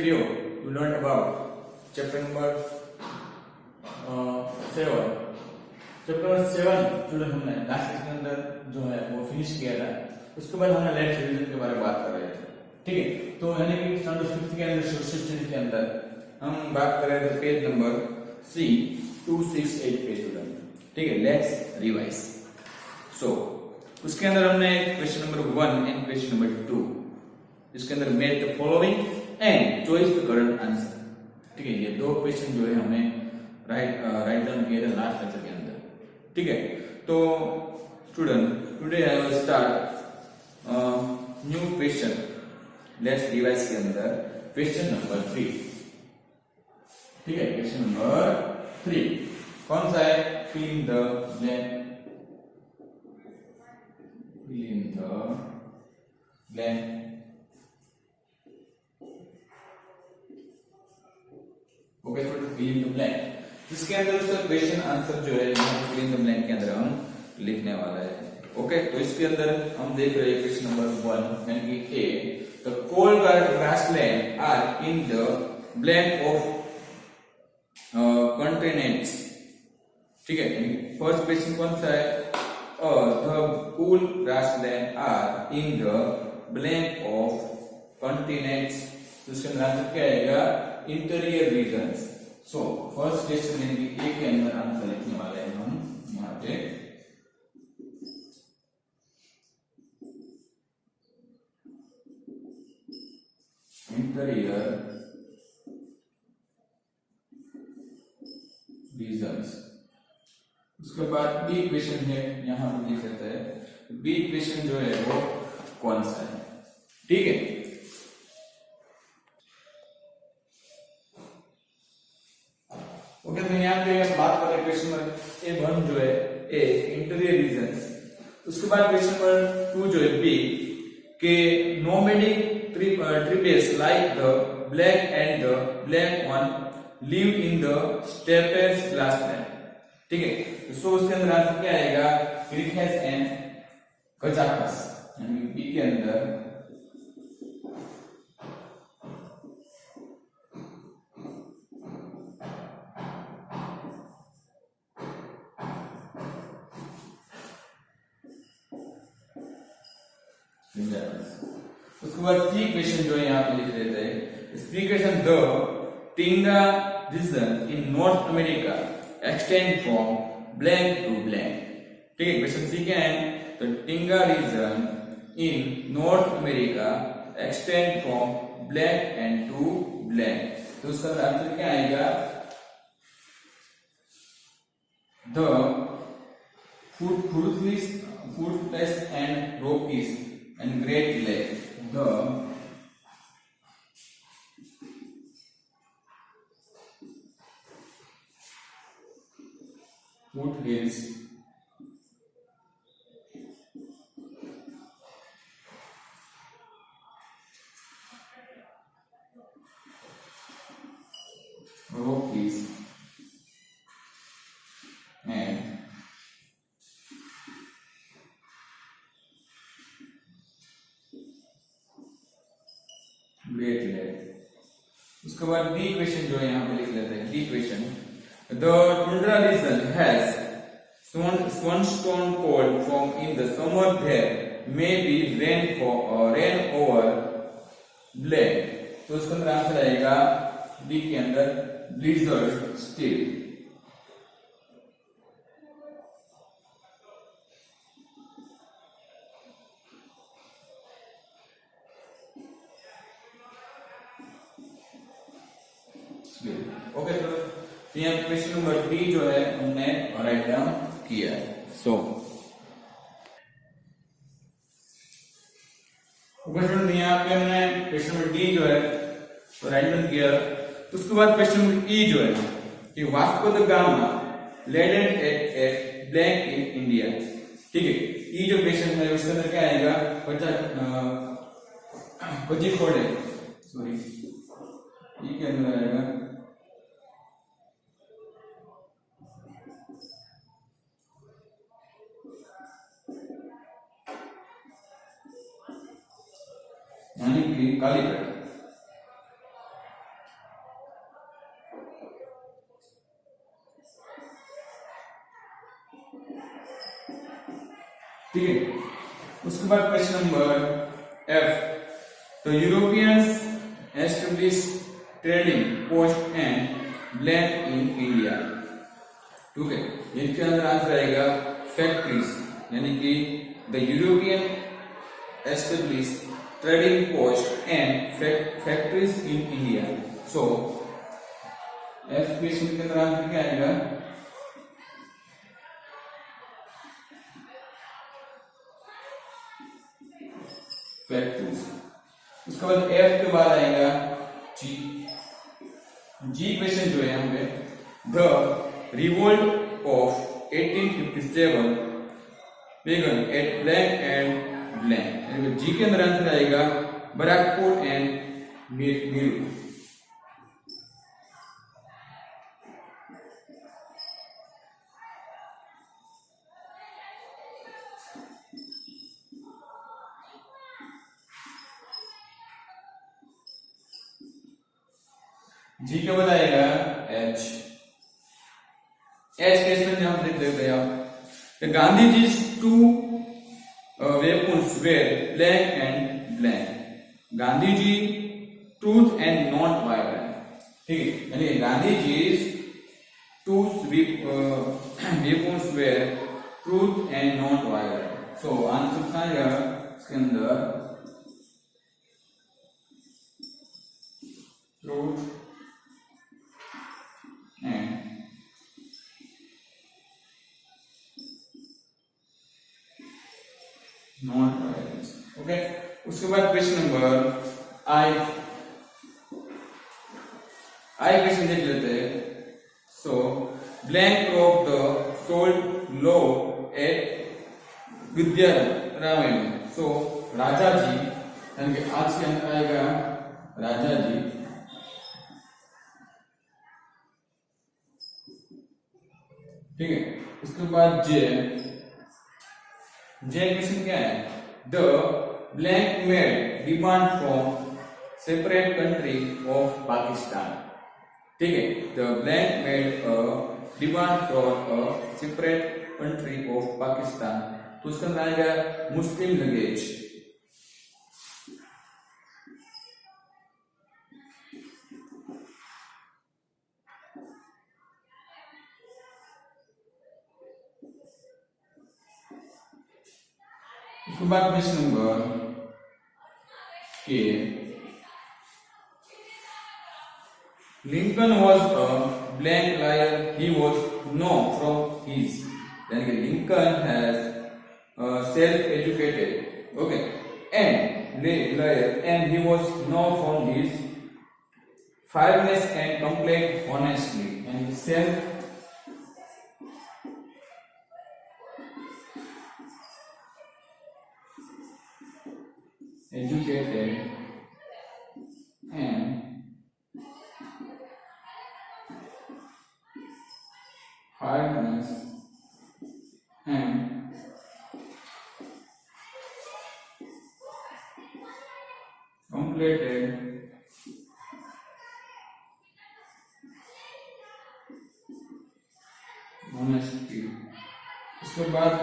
video you learned about chapter number 7. Chapter number 7 student हमने last के अंदर जो है वो फिनिश किया था। उसके बाद हमने लेफ्ट रिवीजन के बारे में बात कर रहे थे, ठीक है। तो यानी कि स्टैंडर्ड 5 के अंदर सोशल स्टडीज के अंदर हम बात कर रहे थे पेज नंबर 268 पे स्टूडेंट, ठीक है। Let's revise. सो उसके अंदर हमने question number 1 and question number 2 इसके अंदर make the following and choice the correct answer, ठीक है। ये दो क्वेश्चन जो है हमने राइट डाउन किए थे लास्ट लेक्चर के अंदर, ठीक है। तो student today I will start new question. Let's revise के अंदर क्वेश्चन नंबर 3, ठीक है। क्वेश्चन नंबर 3 कौन सा है? Fill in the blank, fill in the blank। Okay student, fill in the blank। इसके अंदर उसका क्वेश्चन आंसर जो है fill in the blank के अंदर हम लिखने वाला है। ओके, तो इसके अंदर हम देख रहे हैं क्वेश्चन नंबर 1 यानी कि a, the cool grassland are in the blank of continents, ठीक है। फर्स्ट क्वेश्चन कौन सा है? the cool grassland are in the blank of continents। तो इसका आंसर क्या आएगा? Interior regions. So first question यानी कि ए के अंदर आंसर लिखने वाले हैं हम यहाँ पे। Interior regions. उसके बाद बी क्वेश्चन है, यहां पर लिख सकते हैं बी क्वेश्चन जो है वो कौन सा है, ठीक है। ओके, तो यहाँ पे बात कर रहे हैं क्वेश्चन नंबर A1 जो है ए इंटीरियर रीजन्स। उसके बाद क्वेश्चन नंबर 2 जो है बी के nomadic tribes like the black and the black one live in the steppes grassland, ठीक है। तो सो उसके अंदर आंसर क्या आएगा? क्रिकेस एंड कजाकस, यानी बी के अंदर उसके बाद सी क्वेश्चन जो है यहाँ पे लिख देते हैं question the tinga region in north America extend from blank to blank, ठीक है। क्वेश्चन सी क्या है? तो tinga region in north America extend from black and to blank. तो उसका आंसर क्या आएगा? The fruitless and rockies and great lake, the foothills rockies and great lake. उसके बाद बी क्वेश्चन जो है यहाँ पे लिख लेते हैं D question the tundra region has sandstone cold from in the summer there may be rain over black। तो उसके अंदर आंसर आएगा डी के अंदर blizzard still। ओके, तो यहाँ क्वेश्चन नंबर डी जो है हमने राइट डाउन किया है। सो यहाँ पे हमने क्वेश्चन नंबर डी जो है तो राइट डाउन किया। तो उसके बाद क्वेश्चन नंबर ई जो है कि Vasco the gamma landed eight blank in India, ठीक है। ई जो क्वेश्चन है उसके अंदर क्या आएगा? कोझिकोड, सॉरी, ई के अंदर आएगा यानी कि कालीकट, ठीक है। उसके बाद question number F, the Europeans establish trading post and black in India. ठीक है, इनके अंदर आंसर आएगा फैक्ट्रीज, यानी कि the European establish trading post and factories in India. So F question के अंदर आंसर क्या आएगा? फैक्ट्रीज। उसके बाद एफ के बाद आएगा जी। जी क्वेश्चन जो है यहाँ पे, the revolt of 1857 began at blank and blank, यानी जी के अंदर आंसर आएगा बराकपुर एंड मीरू। जी के बाद आएगा एच। एच क्वेश्चन में हम देख लेते हैं, Gandhi ji two weapons were black and black. Gandhi ji truth and not violence. ठीक है, यानी Gandhi ji two weapons were truth and not violence. So answer क्या आएगा इसके अंदर? Truth and not violence. Okay, उसके बाद question number I. I question देख लेते हैं। So blank of the sold low at Vidyaranya. सो राजा जी, यानी कि आज के अंदर आएगा राजा जी। ठीक है, उसके बाद जे। जे क्वेश्चन क्या है? The blank made demand from separate country of Pakistan. ठीक है, the blank made a demand from a separate country of Pakistan. तो उसका अंदर आएगा मुस्लिम लगेज। उसके बाद question number K, Lincoln was a blank lawyer, he was known from his, यानी कि Lincoln has self educated, okay, and lawyer and he was known from his fairness and complete honestly, यानी self educated and hardness and completed honesty। उसके बाद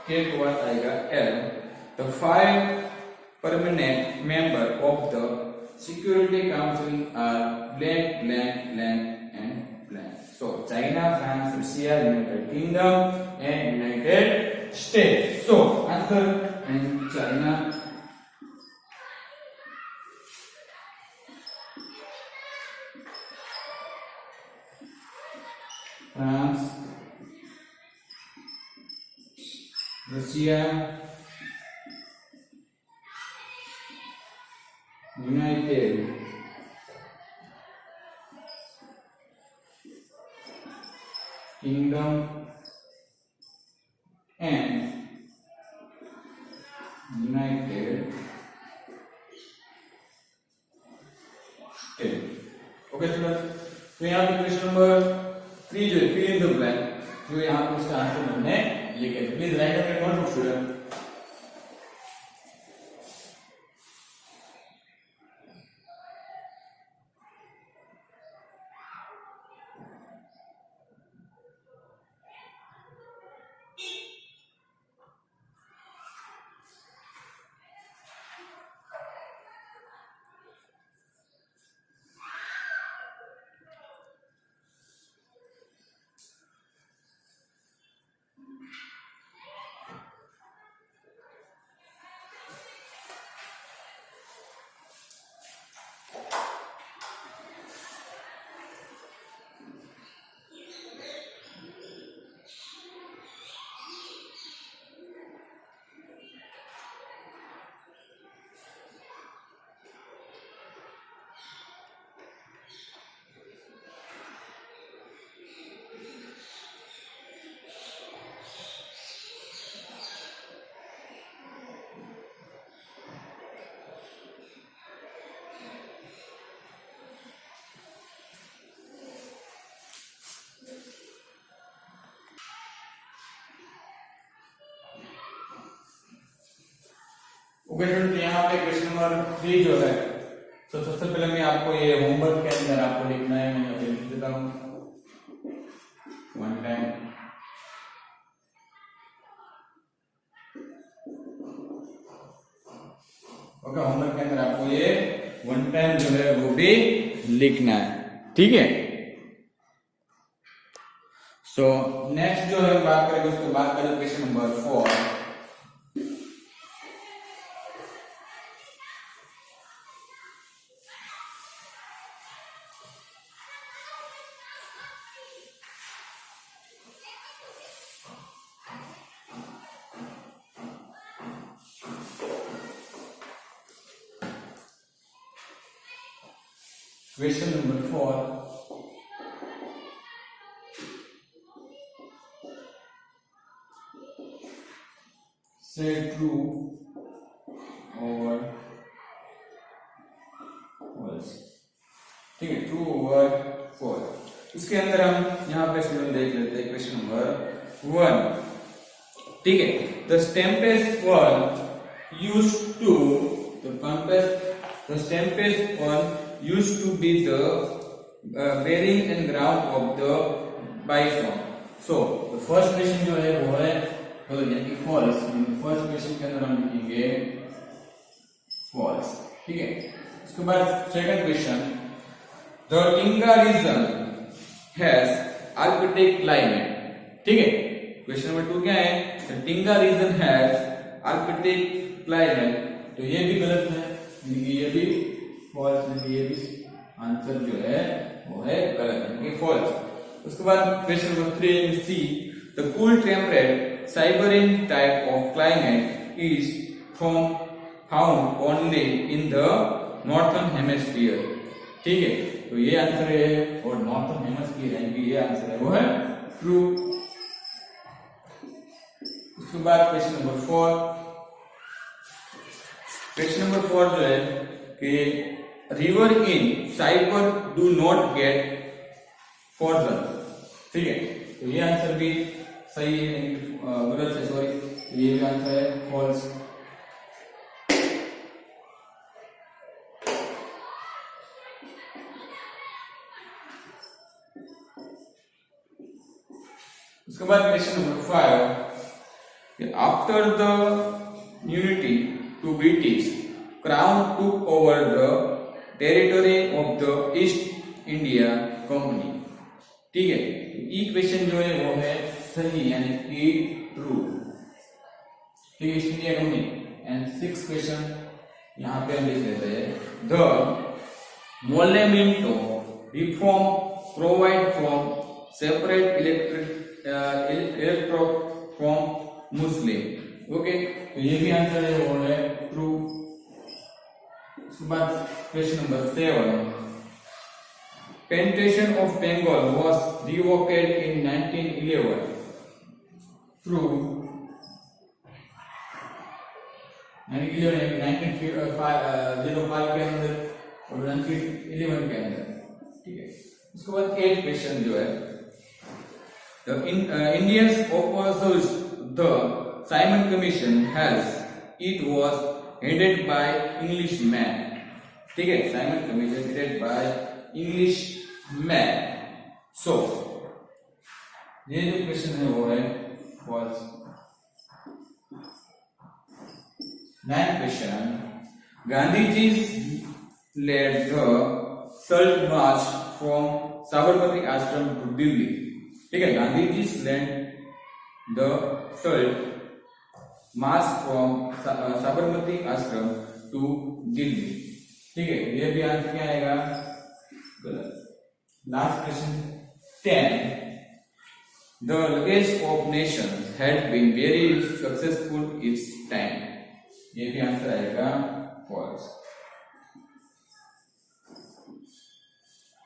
के बाद आएगा L, the 5 permanent member of the Security Council are blank, blank, blank, and blank. So China, France, Russia, United Kingdom, and United States. So answer in China, France, Russia, United Kingdom and United States। Okay student, तो यहाँ पे question number 3 जो है fill in the blank, जो यहाँ पे उसका answer हमने लिखा है। Please write down your notebook student. Okay student, यहाँ पे क्वेश्चन नंबर 3 जो है, तो सबसे पहले मैं आपको ये होमवर्क के अंदर आपको लिखना है, मैं यहाँ पे लिख देता हूँ वन टाइम। ओके, होमवर्क के अंदर आपको ये वन टाइम जो है वो भी लिखना है, ठीक है। सो नेक्स्ट जो है बात करेंगे, उसके बाद करेंगे question number 4। Question number 4. Say true or false। ठीक है, ट्रू और फॉल्स। इसके अंदर हम यहाँ पे स्टूडेंट देख लेते हैं क्वेश्चन नंबर 1। ठीक है, the stampest one used to the stampest one used to be the bearing and ground of the bison। So the first question जो है वो है यानी कि false। फर्स्ट क्वेश्चन के अंदर हम लिखेंगे false। ठीक है, उसके बाद second question, the Tinga region has arctic climate। ठीक है, क्वेश्चन नंबर 2 क्या है, the Tinga region has arctic climate। तो ये भी गलत है, ये भी फॉल्स है, ये भी आंसर जो है वो है गलत है, फॉल्स। उसके बाद question number 3 C, the cool temperate Siberian type of climate is found only in the northern hemisphere. ठीक है, तो ये आंसर है, और नॉर्थर्न हेमिस्फीयर है कि ये आंसर है वो है ट्रू। उसके बाद क्वेश्चन नंबर 4, क्वेश्चन नंबर 4 जो है कि river in Siberia do not get frozen. ठीक है, तो ये आंसर भी सही है, गलत है, सॉरी, ये भी आंसर है फॉल्स। उसके बाद question number 5, after the unity to British, Crown took over the territory of the East India Company। ठीक है, तो ई क्वेश्चन जो है वो है सही, यानी कि ट्रू। ठीक है, East India company. And 6 question यहाँ पे हम लिख लेते हैं, the Morley Minto reform provide from separate electro from Muslim. Okay, तो ये भी आंसर है वो है ट्रू। उसके बाद question number 7, plantation of Bengal was revoked in 1911। True, 1905 के अंदर और 1911 के अंदर। ठीक है, उसके बाद 8 क्वेश्चन जो है, the Indians opposed the Simon Commission as it was headed by Englishmen। ठीक है, Simon commission headed by Englishmen। So ये जो क्वेश्चन है वो है false। 9 question, Gandhi led the Salt March from Sabarmati Ashram to Delhi। ठीक है, Gandhi ji led the Salt March from Sabarmati आश्रम टू दिल्ली। ठीक है, ये भी आंसर क्या आएगा, गलत। Last question 10, the league of nations had been very successful its time. ये भी आंसर आएगा फॉल्स।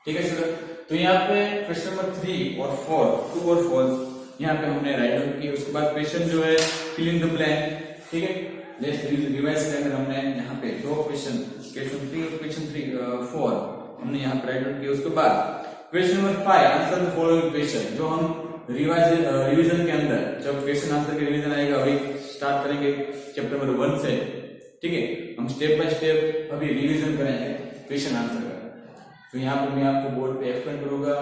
ठीक है स्टूडेंट, तो यहाँ पे क्वेश्चन नंबर 3 और 4 ट्रू और फॉल्स यहाँ पे हमने राइट डाउन किया। उसके बाद क्वेश्चन जो है फिल इन द ब्लैंक। ठीक है, लेट्स रिवाइज के अंदर हमने यहाँ पे 2 क्वेश्चन, क्वेश्चन 3 और क्वेश्चन 4 हमने यहाँ पे राइट डाउन किया। उसके बाद question number 5, answer the following question, जो हम रिवीजन के अंदर जब क्वेश्चन आंसर के रिवीजन आएगा अभी स्टार्ट करेंगे चैप्टर नंबर 1 से। ठीक है, हम स्टेप बाय स्टेप अभी रिवीजन करेंगे क्वेश्चन आंसर का। तो यहाँ पे मैं आपको बोर्ड पे एक्सप्लेन करूंगा,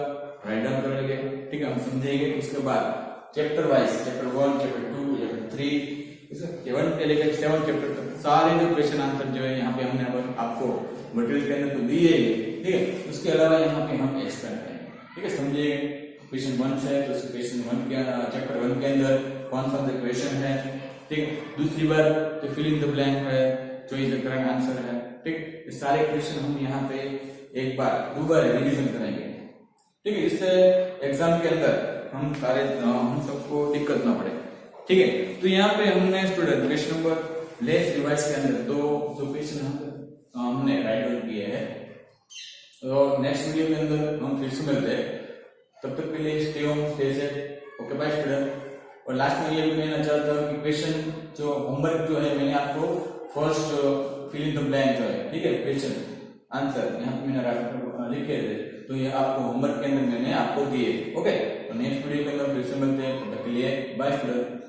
राइट डाउन करेंगे, ठीक है, हम समझेंगे। उसके बाद chapter wise, chapter 1, chapter 2, chapter 3, 1 से लेकर 7 चैप्टर तक सारे जो क्वेश्चन आंसर जो है यहाँ पे हमने आपको मटेरियल के अंदर तो दिए, ठीक है। उसके अलावा यहाँ पे हम एक्सप्लेन करेंगे, ठीक है, समझिएगा। क्वेश्चन 1 से तो क्वेश्चन 1 के चैप्टर 1 के अंदर कौन सा क्वेश्चन है, ठीक। दूसरी बार तो फिल इन द ब्लैंक है, चॉइस द करेक्ट आंसर है, ठीक। ये सारे क्वेश्चन हम यहाँ पे एक बार दोबारा रिवीजन करेंगे, ठीक है। इससे एग्जाम के अंदर हम सबको दिक्कत ना पड़े, ठीक है। तो यहाँ पे हमने student question number less revise के अंदर दो जो क्वेश्चन हमने राइट डाउन किए हैं। तो नेक्स्ट वीडियो के अंदर हम फिर से मिलते हैं, तब तक के लिए stay home, stay safe, okay bye student. और लास्ट में ये भी कहना चाहता हूँ कि क्वेश्चन जो होमवर्क जो है मैंने आपको first fill in the blank जो है, ठीक है, क्वेश्चन आंसर यहाँ पे मैंने लिखे थे, तो ये आपको होमवर्क के अंदर मैंने आपको दिए, ओके। तो नेक्स्ट वीडियो के अंदर फिर से मिलते हैं, तब तक के लिए बाय स्टूडेंट।